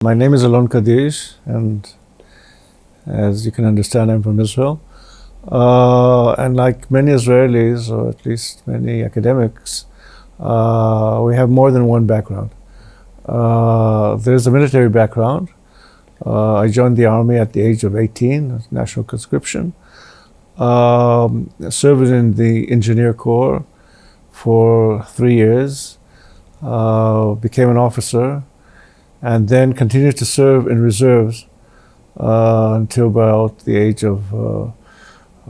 My name is Alon Kadish, and as you can understand, I'm from Israel. And like many Israelis, or at least many academics, we have more than one background. There's a military background. I joined the army at the age of 18, national conscription. Served in the engineer corps for 3 years, became an officer, and then continued to serve in reserves until about the age of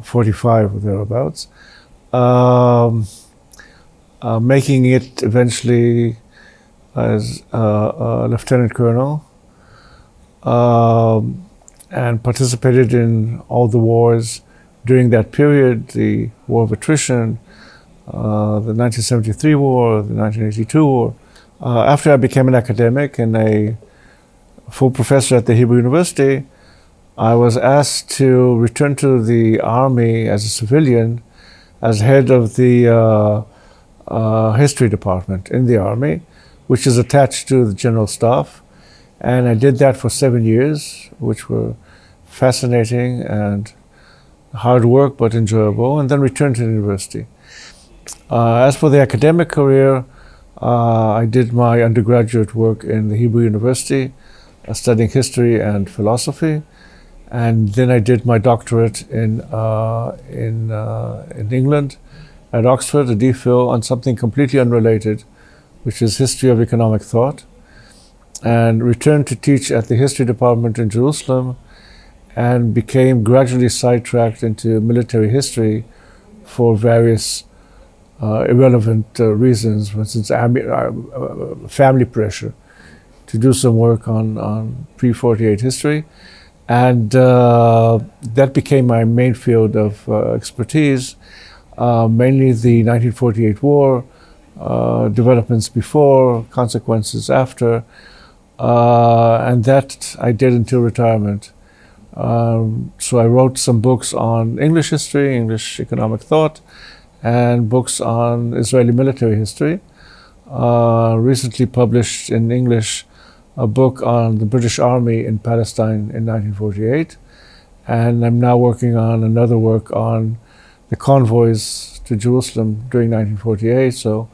45 or thereabouts, making it eventually as a lieutenant colonel, and participated in all the wars during that period: the War of Attrition, the 1973 war, the 1982 war. After I became an academic and a full professor at the Hebrew University, I was asked to return to the army as a civilian, as head of the history department in the army, which is attached to the general staff. And I did that for 7 years, which were fascinating and hard work, but enjoyable, and then returned to the university. As for the academic career, I did my undergraduate work in the Hebrew University, studying history and philosophy, and then I did my doctorate in England at Oxford, a DPhil, on something completely unrelated, which is history of economic thought, and returned to teach at the history department in Jerusalem, and became gradually sidetracked into military history for various irrelevant reasons. For instance, family pressure to do some work on pre-48 history, and that became my main field of expertise, mainly the 1948 war, developments before, consequences after, and that I did until retirement. So I wrote some books on English history, English economic thought, and books on Israeli military history. Recently published in English a book on the British Army in Palestine in 1948, and I'm now working on another work on the convoys to Jerusalem during 1948. So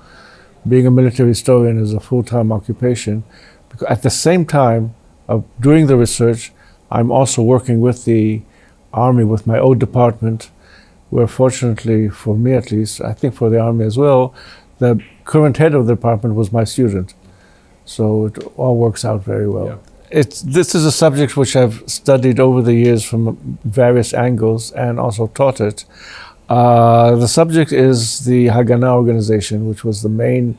being a military historian is a full-time occupation. Because at the same time of doing the research, I'm also working with the Army, with my own department, where fortunately, for me at least, I think for the Army as well, the current head of the department was my student. So it all works out very well. Yeah. This is a subject which I've studied over the years from various angles and also taught it. The subject is the Haganah organization, which was the main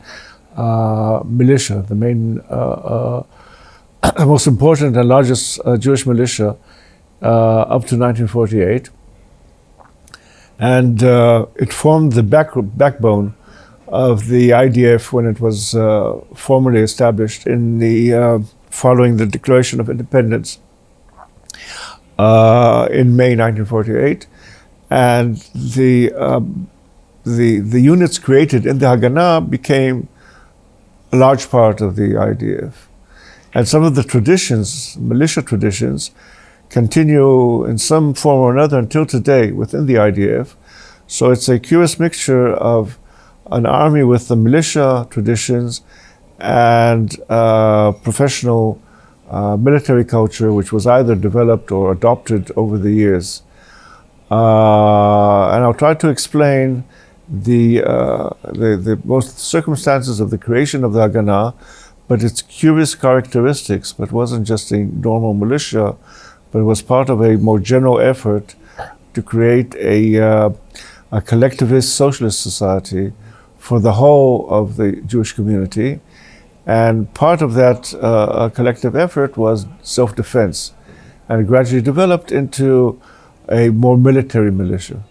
militia, the main most important and largest Jewish militia up to 1948. And it formed the backbone of the IDF when it was formally established in the following the Declaration of Independence in May 1948. And the units created in the Haganah became a large part of the IDF. And some of the traditions, militia traditions, continue in some form or another until today within the IDF. So it's a curious mixture of an army with the militia traditions and professional military culture, which was either developed or adopted over the years. And I'll try to explain the most circumstances of the creation of the Haganah, but its curious characteristics. But it wasn't just a normal militia, but it was part of a more general effort to create a collectivist socialist society for the whole of the Jewish community. And part of that collective effort was self-defense, and it gradually developed into a more military militia.